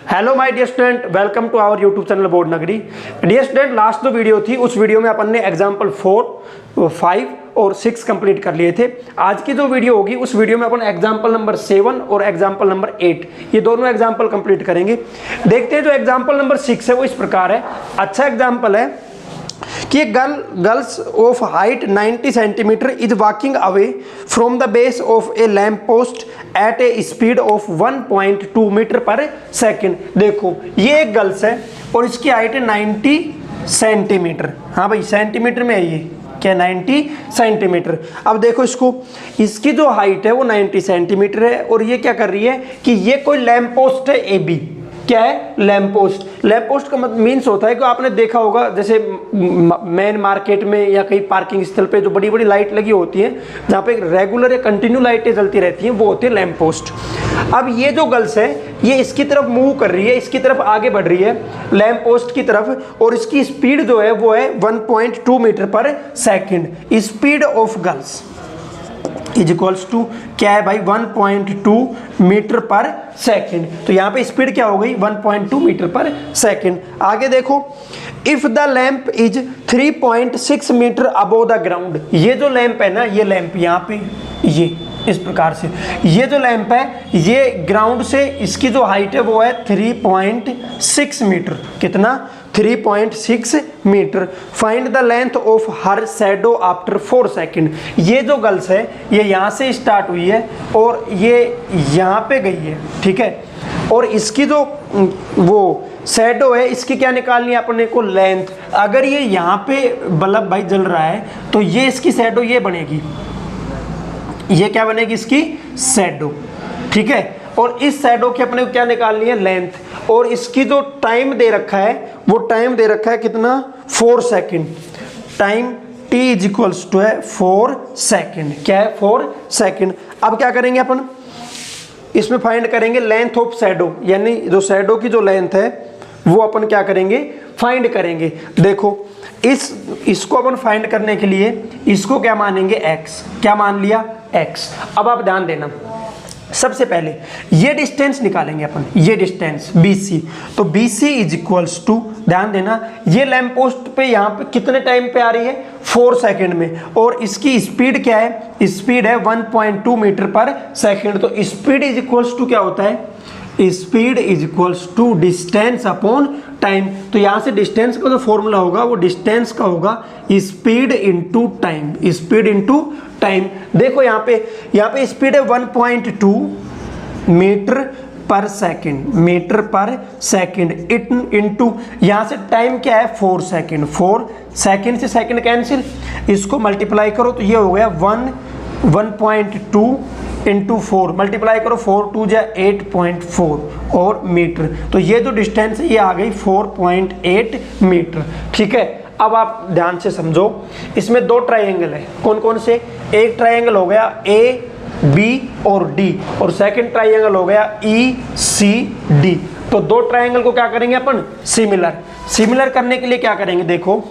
Hello my dear student, welcome to our YouTube channel board Nagari. Dear student, last जो video थी उस video में अपन ने एग्जाम्पल 4, 5 और 6 कंप्लीट कर लिए थे। आज की जो वीडियो होगी उस वीडियो में अपन एग्जाम्पल नंबर 7 और एग्जाम्पल नंबर 8 ये दोनों एग्जाम्पल कंप्लीट करेंगे। देखते हैं जो एग्जाम्पल नंबर 6 है वो इस प्रकार है। अच्छा एग्जाम्पल है कि girls of height 90 centimetre is walking away from the base of a lamp post at a speed of 1.2 metre per second. देखो ये एक गर्ल्स है और इसकी हाइट है 90 सेंटीमीटर। हाँ भाई, सेंटीमीटर में है ये क्या, 90 सेंटीमीटर। अब देखो इसकी जो हाइट है वो 90 सेंटीमीटर है और ये क्या कर रही है कि ये कोई लैम्प पोस्ट है ए बी। क्या है? Lamp post. लैम्प पोस्ट का मतलब मीन्स होता है कि आपने देखा होगा जैसे मेन मार्केट में या कहीं पार्किंग स्थल पे जो बड़ी बड़ी लाइट लगी होती है जहाँ पे रेगुलर या कंटिन्यू लाइटें जलती रहती हैं, वो होती है लैम्प पोस्ट। अब ये जो गर्ल्स है ये इसकी तरफ मूव कर रही है, इसकी तरफ आगे बढ़ रही है लैम्प पोस्ट की तरफ, और इसकी स्पीड जो है वो है 1.2 metre per second. Speed of girls is equals to क्या है भाई, 1.2 मीटर पर सेकेंड। तो यहाँ पे स्पीड क्या हो गई, 1.2 मीटर पर सेकेंड। आगे देखो, if the lamp is 3.6 metre above the ground. ये जो लैंप है ना, ये लैंप यहाँ पे ये इस प्रकार से, ये जो लैंप है ये ग्राउंड से इसकी जो हाइट है वो है 3.6 मीटर। कितना? 3.6 metre. Find the length of her shadow after 4 second. ये जो गर्ल्स है ये यहाँ से स्टार्ट हुई है और ये यहाँ पे गई है, ठीक है। और इसकी जो वो शैडो है इसकी क्या निकालनी है अपने को, लेंथ। अगर ये यहाँ पे बल्ब भाई जल रहा है तो ये इसकी शैडो ये बनेगी, ये क्या बनेगी, इसकी शैडो, ठीक है। और इस शैडो की अपने को क्या निकालनी है, लेंथ। और इसकी जो टाइम दे रखा है वो टाइम दे रखा है कितना, 4 second. Time t is equals to है 4 सेकेंड। क्या है, 4 सेकेंड। अब क्या करेंगे अपन, इसमें फाइंड करेंगे लेंथ ऑफ शैडो, यानी जो शैडो की जो लेंथ है वो अपन क्या करेंगे, फाइंड करेंगे। देखो इसको अपन फाइंड करने के लिए इसको क्या मानेंगे, x। क्या मान लिया, x। अब आप ध्यान देना, सबसे पहले ये डिस्टेंस निकालेंगे अपन, ये डिस्टेंस BC। तो BC इज इक्वल्स टू, ध्यान देना, ये लैंप पोस्ट पे यहाँ पे कितने टाइम पे आ रही है, 4 सेकेंड में। और इसकी स्पीड क्या है, स्पीड है 1.2 मीटर पर सेकेंड। तो स्पीड इज इक्वल्स टू क्या होता है, speed is equals to distance upon time. तो यहाँ से डिस्टेंस का जो फॉर्मूला होगा वो डिस्टेंस का होगा speed into time, speed into time. देखो यहाँ पे स्पीड है 1.2 metre per second, metre per second into यहाँ से टाइम क्या है, 4 सेकेंड। 4 सेकेंड से सेकेंड कैंसिल, इसको मल्टीप्लाई करो तो ये हो गया 1.2 इंटू 4, मल्टीप्लाई करो 4 2 जा 8.4 और मीटर। तो ये जो डिस्टेंस है ये आ गई 4.8 मीटर, ठीक है। अब आप ध्यान से समझो, इसमें 2 ट्राइंगल है, कौन कौन से, एक ट्राइंगल हो गया AB और D और सेकंड ट्राइंगल हो गया ECD। तो 2 ट्राइंगल को क्या करेंगे अपन, सिमिलर करने के लिए क्या करेंगे, देखो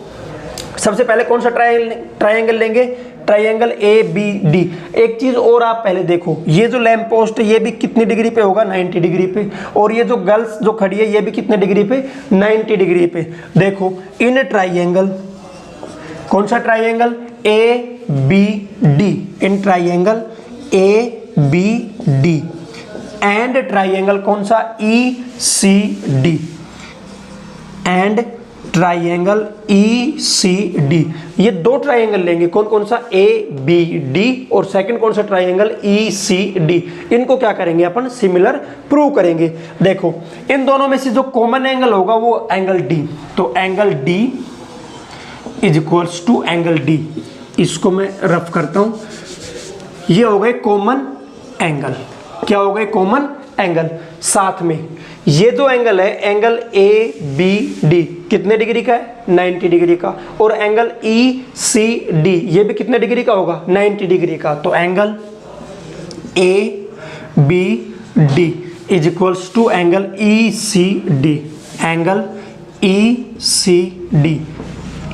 सबसे पहले कौन सा ट्राइंगल लेंगे, ट्राइंगल ABD। एक चीज और आप पहले देखो, ये जो लैंप पोस्ट है ये भी कितनी डिग्री पे होगा, 90 डिग्री पे। और ये जो गर्ल्स जो खड़ी है ये भी कितने डिग्री पे, 90 डिग्री पे। देखो इन ट्राइंगल, कौन सा triangle, ABD, in triangle ABD and triangle कौन सा, ECD एंड ट्राइंगल ECD। ये 2 ट्राइंगल लेंगे, कौन कौन सा, ABD और सेकंड कौन सा ट्राइंगल, ECD। इनको क्या करेंगे अपन, सिमिलर प्रूव करेंगे। देखो इन दोनों में से जो कॉमन एंगल होगा वो एंगल D। तो angle D is equals to angle D। इसको मैं रफ करता हूं, ये हो गए कॉमन एंगल। क्या हो गए, कॉमन एंगल। साथ में ये जो एंगल है एंगल ABD कितने डिग्री का है, 90 डिग्री का। और एंगल ECD ये भी कितने डिग्री का होगा, 90 डिग्री का। तो angle ABD is equals to angle ECD। Angle ECD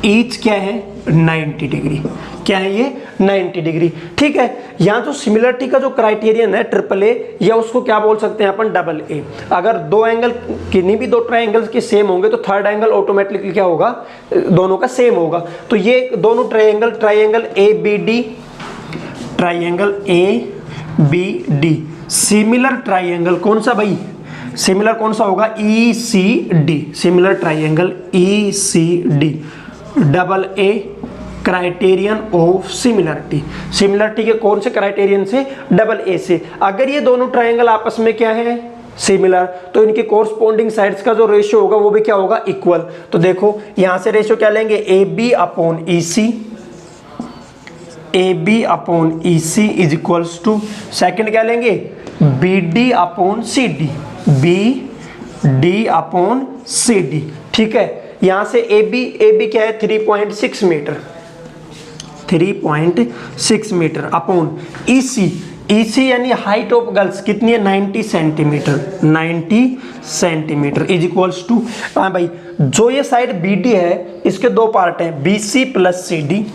each क्या है 90 डिग्री, क्या है ये 90 डिग्री। ठीक है, यहाँ जो सिमिलरिटी का जो क्राइटेरियन है ट्रिपल ए, या उसको क्या बोल सकते हैं अपन डबल ए। अगर दो एंगल किन्हीं भी दो ट्राइंगल्स के सेम होंगे तो थर्ड एंगल ऑटोमेटिकली क्या होगा, दोनों का सेम होगा। तो ये दोनों triangle A B D, triangle A B D, similar triangle कौन सा भाई, सिमिलर कौन सा होगा, E C D, similar triangle E C D, double A criterion of similarity, similarity के कौन से क्राइटेरियन से, डबल ए से। अगर ये दोनों ट्राइंगल आपस में क्या है, सिमिलर, तो इनके कोरस्पोंडिंग साइड्स का जो रेशियो होगा वो भी क्या होगा, इक्वल। तो देखो यहां से रेशियो क्या लेंगे, A B upon E C, A B upon E C is equals to, second क्या लेंगे, B D upon C D, B D upon C D. ठीक है, यहां से ए बी क्या है 3.6 metre, 3.6 metre upon E C यानी height of girls कितनी है 90 centimetre, 90 centimetre is equals to, हाँ भाई जो ये साइड बी डी है इसके दो पार्ट हैं, B C plus C D,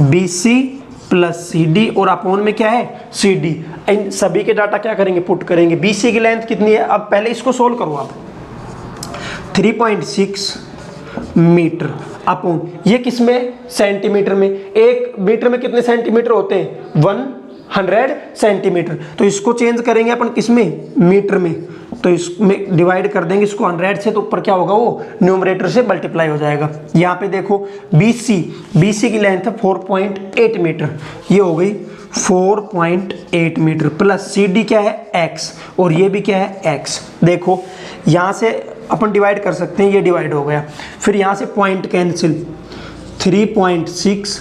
B C plus C D, और अपोन में क्या है सी डी। इन सभी के डाटा क्या करेंगे, पुट करेंगे। बी सी की लेंथ कितनी है, अब पहले इसको सोल्व करो आप, 3.6 मीटर अपोन, ये किस में, सेंटीमीटर में। एक मीटर में कितने सेंटीमीटर होते हैं, 100 सेंटीमीटर। तो इसको चेंज करेंगे अपन किस में, मीटर में, तो इसमें डिवाइड कर देंगे इसको 100 से, तो ऊपर क्या होगा, वो न्यूमरेटर से मल्टीप्लाई हो जाएगा। यहाँ पे देखो BC की लेंथ है 4.8 मीटर, ये हो गई 4.8 मीटर, प्लस CD क्या है x, और ये भी क्या है x। देखो यहाँ से अपन डिवाइड कर सकते हैं, ये डिवाइड हो गया, फिर यहाँ से point cancel, 3.6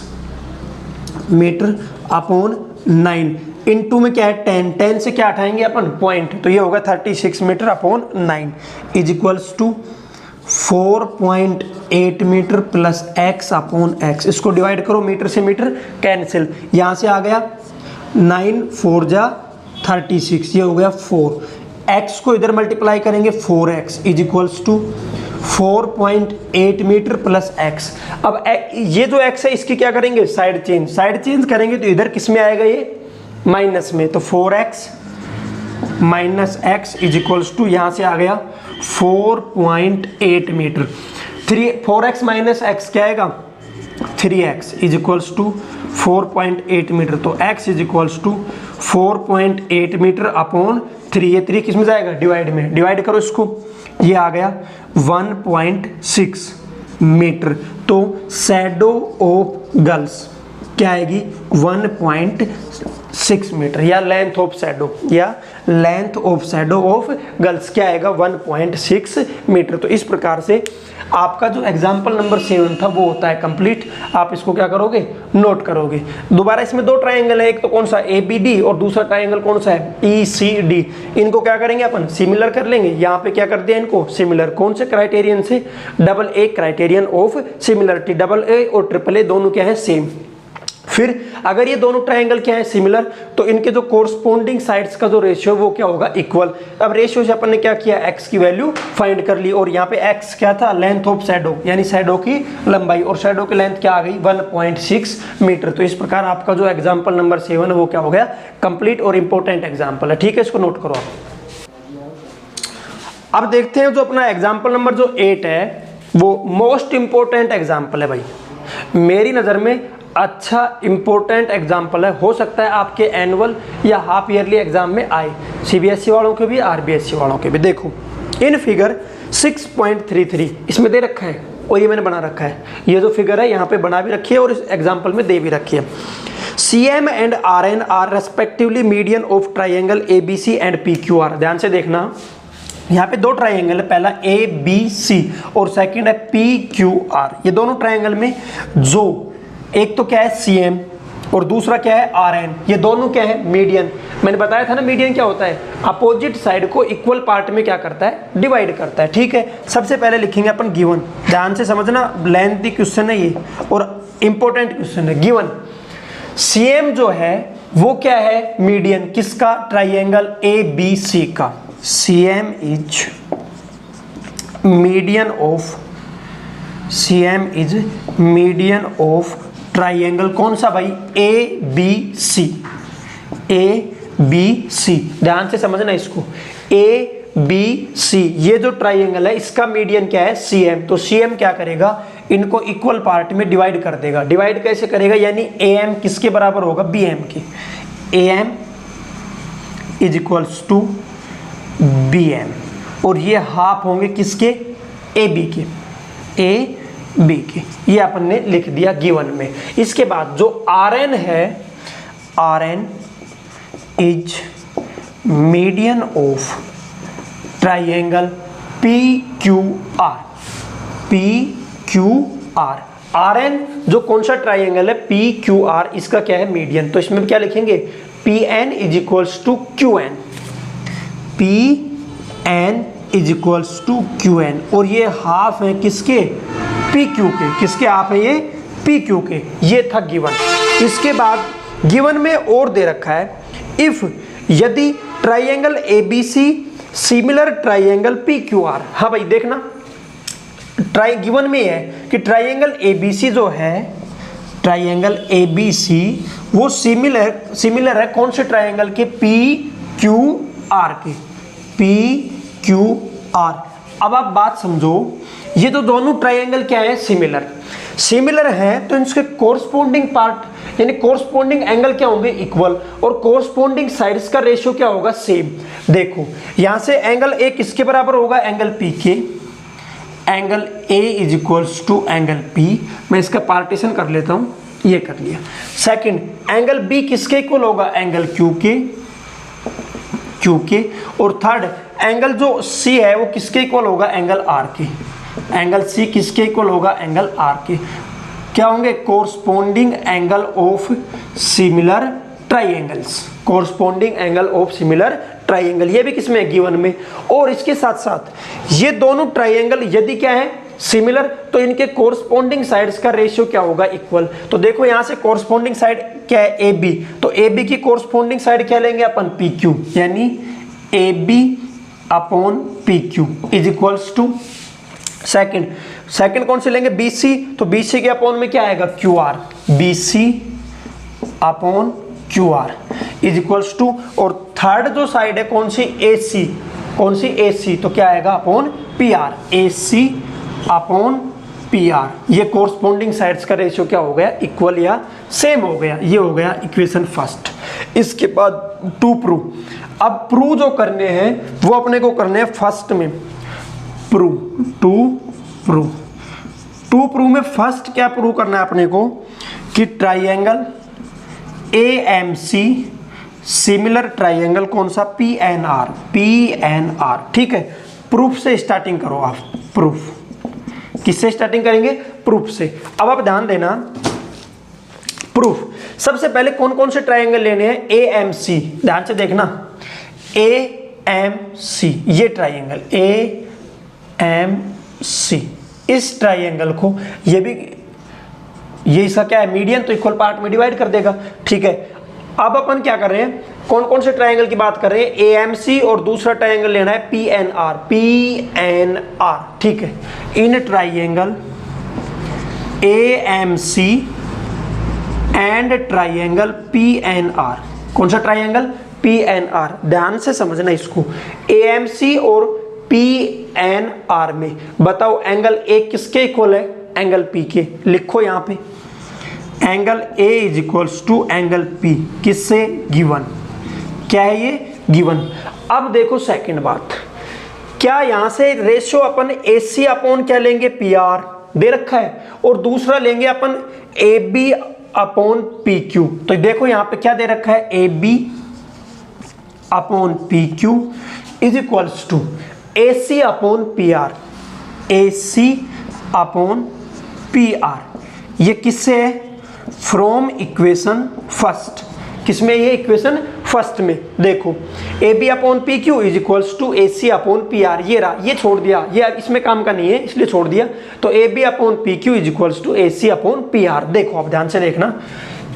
metre upon 9, into में क्या है 10 से क्या हटाएंगे अपन, पॉइंट, तो ये होगा 36 metre upon 9 is equals to 4.8 metre plus x upon x। इसको डिवाइड करो, मीटर से मीटर कैंसिल, यहाँ से आ गया 9 4 जा 36, ये हो गया 4, x को इधर मल्टीप्लाई करेंगे 4x is equals to 4.8 metre plus x। अब ये जो x है इसकी क्या करेंगे, साइड चेंज करेंगे, तो इधर किस में आएगा, ये माइनस में, तो 4x minus x is equals to, यहाँ से आ गया 4.8 मीटर, 4x माइनस x क्या आएगा, 3x is equals to 4.8 metre, तो x is equals to 4.8 metre upon 3, ये 3 किस में जाएगा, डिवाइड में, डिवाइड करो इसको, ये आ गया 1.6 मीटर। तो शैडो ऑफ गर्ल्स क्या आएगी, 1.6 मीटर, या length of shadow of girls क्या आएगा, 1.6 मीटर। तो इस प्रकार से आपका जो एग्जाम्पल नंबर 7 था वो होता है कंप्लीट। आप इसको क्या करोगे, नोट करोगे। दोबारा इसमें दो ट्राइंगल है, एक तो कौन सा ABD और दूसरा ट्राइंगल कौन सा है ECD। इनको क्या करेंगे अपन, सिमिलर कर लेंगे। यहाँ पे क्या कर दिया इनको, सिमिलर, कौन से क्राइटेरियन से, double A criterion of similarity. Double A और ट्रिपल A दोनों क्या है, सेम। फिर अगर ये दोनों ट्राइंगल क्या है, सिमिलर, तो इनके जो कोरस्पोंडिंग साइड्स का जो रेशियो वो क्या होगा, इक्वल। अब रेशियो से अपन ने क्या किया, x की वैल्यू फाइंड कर ली, और यहाँ पे x क्या था, लेंथ ऑफ शैडो, यानी शैडो की लंबाई, और शैडो की लेंथ क्या आ गई, 1.6 मीटर। तो इस प्रकार आपका जो एग्जाम्पल नंबर 7 है वो क्या हो गया, कंप्लीट और इंपॉर्टेंट एग्जाम्पल है। ठीक है, इसको नोट करो आप। अब देखते हैं जो अपना एग्जाम्पल नंबर जो 8 है वो मोस्ट इंपॉर्टेंट एग्जाम्पल है भाई, मेरी नज़र में अच्छा इंपॉर्टेंट एग्जाम्पल है। हो सकता है आपके एनुअल या हाफ ईयरली एग्जाम में आए, CBSE वालों के भी, RBSE वालों के भी। देखो इन फिगर 6.33 इसमें दे रखा है, और ये मैंने बना रखा है। ये जो फिगर है यहाँ पे बना भी रखी है और इस एग्जाम्पल में दे भी रखी है। CM and RN are respectively median of triangle ABC and PQR। ध्यान से देखना, यहाँ पे दो ट्राइंगल है, पहला ABC और सेकंड है PQR। ये दोनों ट्राइंगल में जो एक तो क्या है CM और दूसरा क्या है RN, ये दोनों क्या है, मीडियन। मैंने बताया था ना मीडियन क्या होता है, अपोजिट साइड को इक्वल पार्ट में क्या करता है, डिवाइड करता है। ठीक है, सबसे पहले लिखेंगे अपन गिवन। ध्यान से समझना, लेंथी क्वेश्चन है ये और इंपॉर्टेंट क्वेश्चन है। गिवन CM जो है वो क्या है, मीडियन किसका, ट्राइंगल ABC का। CM is median of C M is median of triangle कौन सा भाई, ए बी सी, ए बी सी, ध्यान से समझना इसको, ए बी सी, ये जो ट्राइंगल है इसका मीडियन क्या है, सी एम। तो सी एम क्या करेगा, इनको इक्वल पार्ट में डिवाइड कर देगा। डिवाइड कैसे करेगा, यानी ए एम किसके बराबर होगा, बी एम के, A M is equals to B M, और ये हाफ होंगे किसके, ए बी के, ए बी के, ये अपन ने लिख दिया गिवन में। इसके बाद जो आर एन है, R N is median of triangle P Q R, P Q R, R N जो कौन सा ट्राइंगल है, पी क्यू आर, इसका क्या है, मीडियन। तो इसमें क्या लिखेंगे, P N is equals to Q N, P N is equals to Q N, और ये हाफ है किसके, पी क्यू के, किसके हाफ है ये, पी क्यू के। ये था गिवन। इसके बाद गिवन में और दे रखा है, इफ यदि triangle A B C similar triangle P Q R. हाँ भाई देखना, गिवन में है कि ट्राइंगल ए बी सी जो है, ट्राइंगल ए बी सी वो सिमिलर है कौन से ट्राइंगल के, पी क्यू आर के, पी क्यू आर। अब आप बात समझो, ये तो दोनों ट्राइंगल क्या है, सिमिलर है, तो इसके कोरस्पोंडिंग पार्ट यानी कोरस्पोंडिंग एंगल क्या होंगे, इक्वल, और कोरस्पोंडिंग साइड्स का रेशियो क्या होगा, सेम। देखो यहां से एंगल ए किसके बराबर होगा, एंगल पी के, angle A is equals to angle P. मैं इसका पार्टीशन कर लेता हूं, ये कर लिया। सेकंड, एंगल बी किसके इक्वल होगा, एंगल क्यू के, और थर्ड एंगल जो सी है वो किसके इक्वल होगा, एंगल आर के, एंगल सी किसके इक्वल होगा, एंगल आर के। क्या होंगे, corresponding angle of similar triangles, corresponding angle of similar triangle, ये भी किसमें, गिवन में। और इसके साथ साथ ये दोनों ट्राइंगल यदि क्या है, सिमिलर, तो इनके कोरस्पोंडिंग साइड्स का रेशियो क्या होगा, इक्वल। तो देखो यहां से कोरस्पोंडिंग साइड क्या है, ए बी, तो ए बी की कोरस्पोंडिंग साइड क्या लेंगे अपन, पी क्यू, यानी A B upon P Q is equals to, second कौन से लेंगे, बी सी, तो बी सी के अपॉन में क्या आएगा, Q R, B C upon Q R is equals to, और थर्ड जो साइड है कौन सी, ए सी, कौन सी, ए सी, तो क्या आएगा, upon P R, A C upon P R. ये कोरस्पोंडिंग साइड्स का रेशियो क्या हो गया, इक्वल या सेम हो गया। ये हो गया इक्वेशन फर्स्ट। इसके बाद टू प्रूव, अब प्रूव जो करने हैं वो अपने को करने हैं फर्स्ट में, टू प्रूव में फर्स्ट क्या प्रूव करना है अपने को, कि triangle A M C similar triangle कौन सा, पी एन आर, ठीक है। प्रूफ से स्टार्टिंग करो आप, प्रूफ किससे स्टार्टिंग करेंगे, प्रूफ से। अब आप ध्यान देना, प्रूफ सबसे पहले कौन कौन से ट्राइंगल लेने हैं, ए एम सी, ध्यान से देखना, ए एम सी, ये ट्राइंगल ए एम सी, इस ट्राइंगल को, ये इसका क्या है, मीडियन, तो इक्वल पार्ट में डिवाइड कर देगा, ठीक है। अब अपन क्या कर रहे हैं, कौन कौन से ट्राइंगल की बात कर रहे हैं, ए एम सी, और दूसरा ट्राइंगल लेना है पी एन आर, ठीक है। In triangle A M C and triangle P N R, कौन सा ट्राइंगल, पी एन आर, ध्यान से समझना इसको, ए एम सी और पी एन आर में बताओ एंगल ए किसके इक्वल है, एंगल पी के। लिखो यहां पे angle A is equals to angle P, किससे, गिवन, क्या है ये, गिवन। अब देखो सेकंड बात, क्या यहां से रेशियो अपन ए सी अपॉन क्या लेंगे, पी आर दे रखा है, और दूसरा लेंगे अपन A B upon P Q. तो देखो यहां पे क्या दे रखा है, A B upon P Q is equals to A C upon P R, A C upon P R. ये किससे है, फ्रॉम इक्वेशन फर्स्ट, किसमें, ये इक्वेशन फर्स्ट में। देखो A B upon P Q is equals to A C upon P R, ये रहा, ये छोड़ दिया, ये इसमें काम का नहीं है इसलिए छोड़ दिया। तो A B upon P Q is equals to A C upon P R. देखो आप ध्यान से देखना,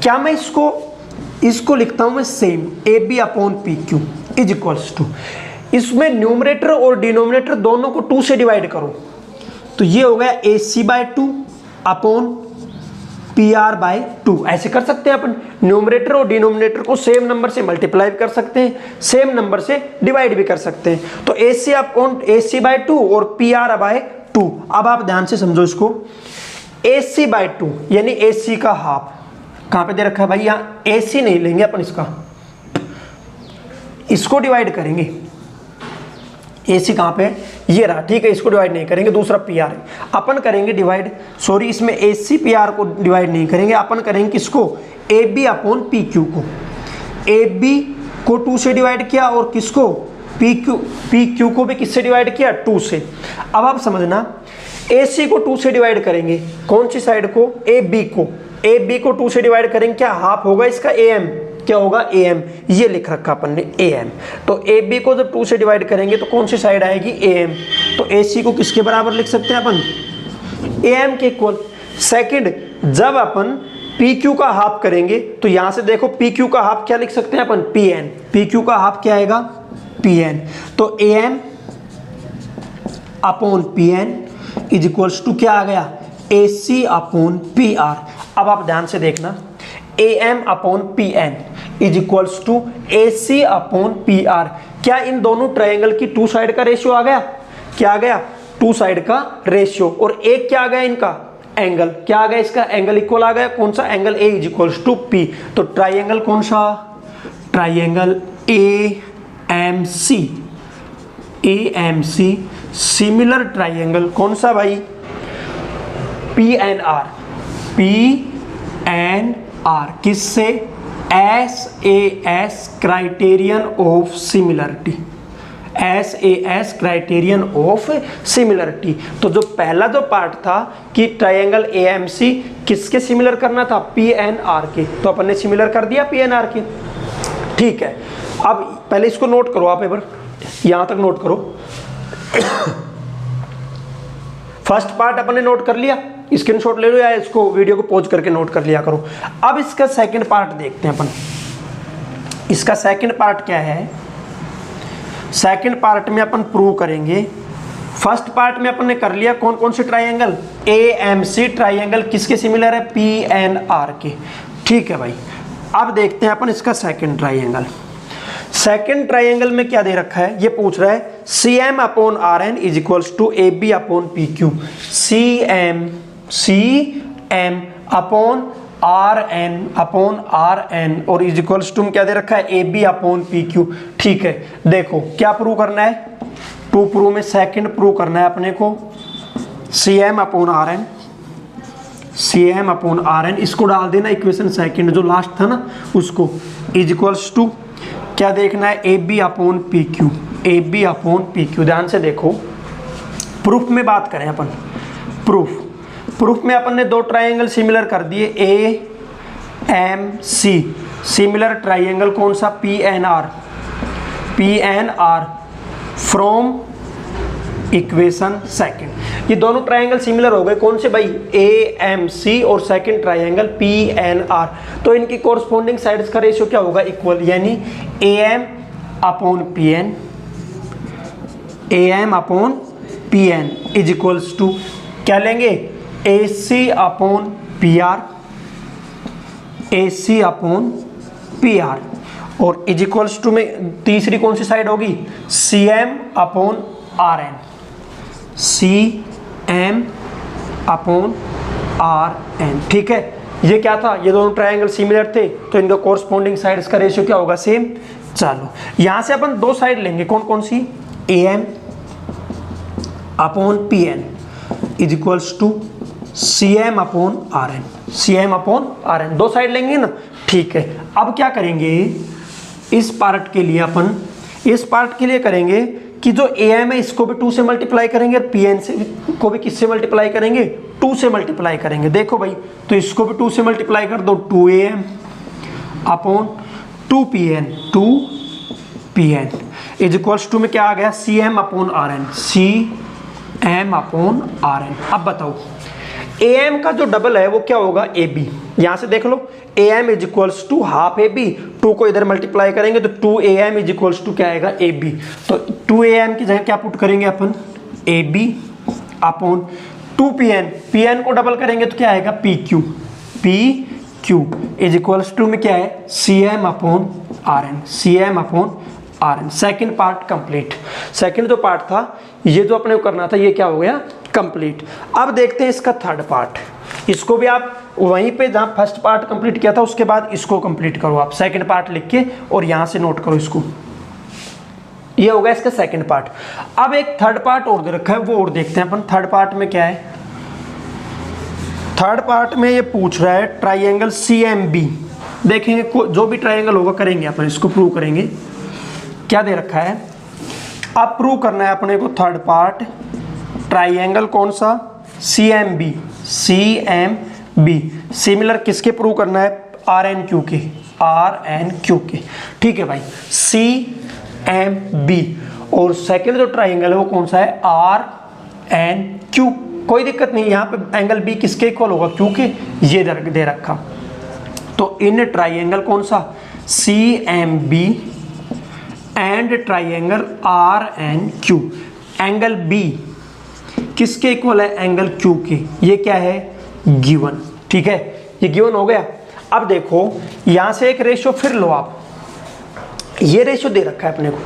क्या मैं इसको लिखता हूं मैं same, A B upon P Q is equals to, इसमें न्यूमरेटर और डिनोमिनेटर दोनों को 2 से डिवाइड करो, तो ये हो गया AC/2 अपॉन PR/2। ऐसे कर सकते हैं अपन, न्यूमरेटर और डिनोमिनेटर को सेम नंबर से मल्टीप्लाई कर सकते हैं, सेम नंबर से डिवाइड भी कर सकते हैं। तो AC/2 और PR/2। अब आप ध्यान से समझो इसको, AC/2 यानी AC का हाफ कहां पे दे रखा है भाई, यहाँ AC नहीं लेंगे अपन, इसको डिवाइड करेंगे। AC कहां पे है, ये रहा, ठीक है, इसको डिवाइड नहीं करेंगे, दूसरा PR है, अपन करेंगे डिवाइड, सॉरी इसमें AC PR को डिवाइड नहीं करेंगे, अपन करेंगे किसको, AB अपॉन PQ को। AB को 2 से डिवाइड किया और किसको, PQ को भी किससे डिवाइड किया, 2 से। अब आप समझना, AC को 2 से डिवाइड करेंगे, कौन सी साइड को, AB को 2 से डिवाइड करेंगे, क्या हाफ होगा इसका AM, क्या होगा AM, ये लिख रखा अपन ने AM। तो AB को जब 2 से डिवाइड करेंगे तो कौन सी साइड आएगी, AM। तो AC को किसके बराबर लिख सकते हैं अपन, AM के इक्वल। सेकंड, जब अपन PQ का हाफ करेंगे तो यहां से देखो PQ का हाफ क्या लिख सकते हैं अपन, PN। PQ का हाफ क्या आएगा, PN। तो AM upon PN is equals to क्या आ गया, AC अपॉन PR। अब आप ध्यान से देखना, AM upon PN is equals to AC upon PR। क्या इन दोनों ट्रायंगल की 2 साइड का रेशियो आ गया, क्या आ गया, 2 साइड का रेशियो। और एक क्या आ गया इनका एंगल, क्या आ गया इसका एंगल, इक्वल आ गया, कौन सा angle, A is equals to P। तो ट्रायंगल कौन सा, ट्रायंगल AMC सिमिलर ट्रायंगल कौन सा भाई, PNR किससे, SAS criterion of similarity, SAS criterion of similarity. तो जो पहला जो पार्ट था कि ट्रायंगल AMC किसके सिमिलर करना था, PNR के, तो अपन ने सिमिलर कर दिया PNR के, ठीक है। अब पहले इसको नोट करो आप, एक बार यहां तक नोट करो। फर्स्ट पार्ट अपन ने नोट कर लिया, स्क्रीनशॉट ले लो या इसको वीडियो को पॉज करके नोट कर लिया करो। अब इसका सेकंड पार्ट देखते हैं अपन, इसका सेकंड पार्ट क्या है। सेकंड पार्ट में अपन प्रूव करेंगे, फर्स्ट पार्ट में अपन ने कर लिया कौन कौन से ट्रायंगल, AMC ट्रायंगल किसके सिमिलर है, PNR के, ठीक है भाई। अब देखते हैं अपन इसका सेकंड ट्रायंगल। सेकंड ट्रायंगल में क्या दे रखा है, ये पूछ रहा है CM upon RN is equals to AB upon PQ। CM upon RN और इज इक्वल्स टू क्या दे रखा है, AB अपॉन PQ, ठीक है। देखो क्या प्रूव करना है, 2 प्रूव में सेकंड प्रूव करना है अपने को, CM अपॉन RN, इसको डाल देना इक्वेशन सेकंड जो लास्ट था ना उसको, इज इक्वल्स टू क्या देखना है, AB अपॉन PQ। ध्यान से देखो, प्रूफ में बात करें अपन, प्रूफ में अपन ने 2 ट्रायंगल सिमिलर कर दिए, AMC सिमिलर ट्रायंगल कौन सा, PNR फ्रॉम इक्वेशन सेकंड। ये दोनों ट्रायंगल सिमिलर हो गए, कौन से भाई, AMC और सेकंड ट्रायंगल PNR। तो इनकी कोरस्पॉन्डिंग साइड्स का रेशियो क्या होगा, इक्वल, यानी AM upon PN is equals to क्या लेंगे, AC अपॉन PR और इज इक्वल्स टू में तीसरी कौन सी साइड होगी, CM अपॉन RN, ठीक है। ये क्या था, ये दोनों ट्रायंगल सिमिलर थे तो इनका कोरस्पॉन्डिंग साइड्स का रेशियो क्या होगा, सेम। चलो यहां से अपन 2 साइड लेंगे, कौन कौन सी, AM upon PN is equals to CM upon RN, 2 side लेंगे ना, ठीक है। अब क्या करेंगे, इस पार्ट के लिए अपन, इस पार्ट के लिए करेंगे कि जो AM है इसको भी 2 से मल्टीप्लाई करेंगे और PN से को भी किससे मल्टीप्लाई करेंगे, 2 से मल्टीप्लाई करेंगे। देखो भाई, तो इसको भी 2 से मल्टीप्लाई कर दो, 2AM upon 2PN is equals to में क्या आ गया, CM अपॉन RN। अब बताओ AM का जो डबल है वो क्या होगा, AB। यहां से देख लो, AM is equals to half AB, 2 को इधर मल्टीप्लाई करेंगे तो 2AM इज इक्वल्स टू क्या आएगा, AB। तो 2AM की जगह क्या पुट करेंगे अपन, AB अपॉन 2pn, pn को डबल करेंगे तो क्या आएगा pq, pq is equals to में क्या है cm upon rn, cm upon rn। Second part complete. Second जो पार्ट था ये जो अपने को करना था ये क्या हो गया कंप्लीट। अब देखते हैं इसका थर्ड पार्ट। इसको भी आप वहीं पे जहाँ फर्स्ट पार्ट कंप्लीट किया था उसके बाद इसको कंप्लीट करो आप, सेकंड पार्ट लिख के और यहाँ से नोट करो इसको। ये होगा इसका सेकंड पार्ट। अब एक थर्ड पार्ट और दे रखा है, वो और देखते हैं अपन। थर्ड पार्ट में क्या है, थर्ड पार्ट में ये पूछ रहा है ट्राइंगल CMB। देखेंगे जो भी ट्राइंगल होगा करेंगे अपन, इसको प्रूव करेंगे। क्या दे रखा है, अब प्रूव करना है अपने को थर्ड पार्ट, ट्राइंगल कौन सा CMB, CMB सिमिलर किसके प्रूव करना है RNQ के, RNQ के। ठीक है भाई, CMB। और सेकंड जो ट्राइंगल है वो कौन सा है RNQ। कोई दिक्कत नहीं, यहाँ पे एंगल B किसके इक्वल होगा Q के, ये दे रखा। तो इन ट्राइंगल कौन सा CMB and triangle RNQ, angle B किसके इक्वल है एंगल Q के, ये क्या है गिवन। ठीक है, ये गिवन हो गया। अब देखो यहां से एक रेशियो फिर लो आप, ये रेशियो दे रखा है अपने को,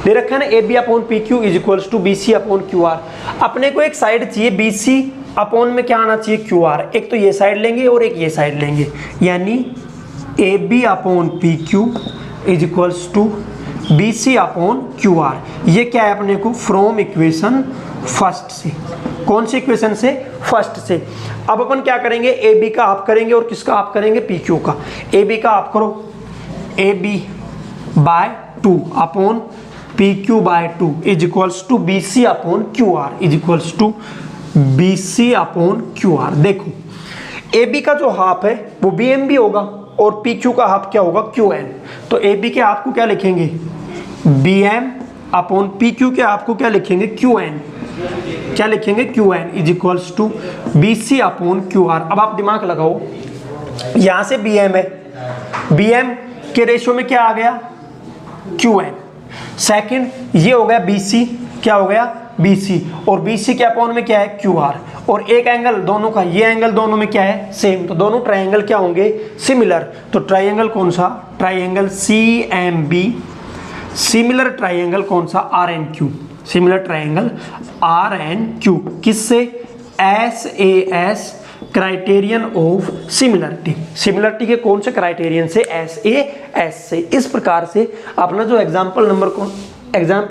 दे रखा है ना AB upon PQ is equals to BC upon QR। अपने को एक साइड चाहिए BC अपॉन में क्या आना चाहिए QR, एक तो ये साइड लेंगे और एक ये साइड लेंगे, यानी AB upon PQ is equals to BC upon QR। ये क्या है अपने को फ्रॉम इक्वेशन फर्स्ट से, कौन सी इक्वेशन से फर्स्ट से। अब अपन क्या करेंगे, AB का आप करेंगे और किसका आप करेंगे PQ का। AB का आप करो AB by 2 upon PQ by 2 is equals to BC upon QR is equals to BC upon QR। देखो AB का जो हाफ है वो BMB होगा और PQ का हाफ क्या होगा QN। तो AB के हाफ को क्या लिखेंगे BM अपॉन PQ के हाफ को क्या लिखेंगे QN, क्या लिखेंगे QN is equals to BC upon QR। अब आप दिमाग लगाओ, यहां से BM है, BM के रेशियो में क्या आ गया QN। सेकंड ये हो गया BC, क्या हो गया BC, और BC के अपॉन में क्या है QR। और एक एंगल दोनों का, ये एंगल दोनों में क्या है सेम, तो दोनों ट्राइंगल क्या होंगे सिमिलर। तो ट्राइंगल कौन सा, ट्राइंगल CMB, सिमिलर ट्राइंगल कौन सा RNQ, सिमिलर ट्राइंगल RNQ किससे SAS criterion of similarity, similarity के कौन से क्राइटेरियन से SAS से। इस प्रकार से अपना जो एग्जाम्पल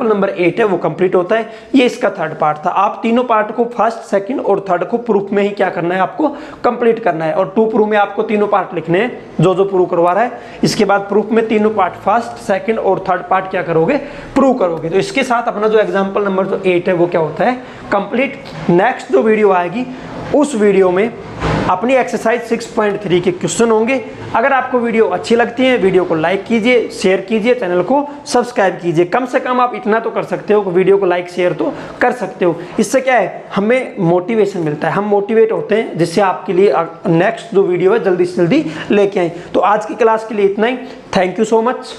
नंबर 8 है वो कंप्लीट होता है। ये इसका थर्ड पार्ट था। आप तीनों पार्ट को फर्स्ट सेकंड और थर्ड को प्रूफ में ही क्या करना है आपको कंप्लीट करना है, और 2 प्रूफ में आपको तीनों पार्ट लिखने हैं जो प्रूफ करवा रहा है। इसके बाद प्रूफ में तीनों पार्ट फर्स्ट सेकंड और थर्ड पार्ट क्या करोगे प्रूव करोगे। तो इसके साथ अपना जो एग्जाम्पल नंबर जो 8 है वो क्या होता है कंप्लीट। नेक्स्ट जो वीडियो आएगी उस वीडियो में अपनी एक्सरसाइज 6.3 के क्वेश्चन होंगे। अगर आपको वीडियो अच्छी लगती है वीडियो को लाइक कीजिए, शेयर कीजिए, चैनल को सब्सक्राइब कीजिए। कम से कम आप इतना तो कर सकते हो कि वीडियो को लाइक शेयर तो कर सकते हो। इससे क्या है हमें मोटिवेशन मिलता है, हम मोटिवेट होते हैं, जिससे आपके लिए नेक्स्ट जो वीडियो है जल्दी से जल्दी लेके आए। तो आज की क्लास के लिए इतना ही। Thank you so much.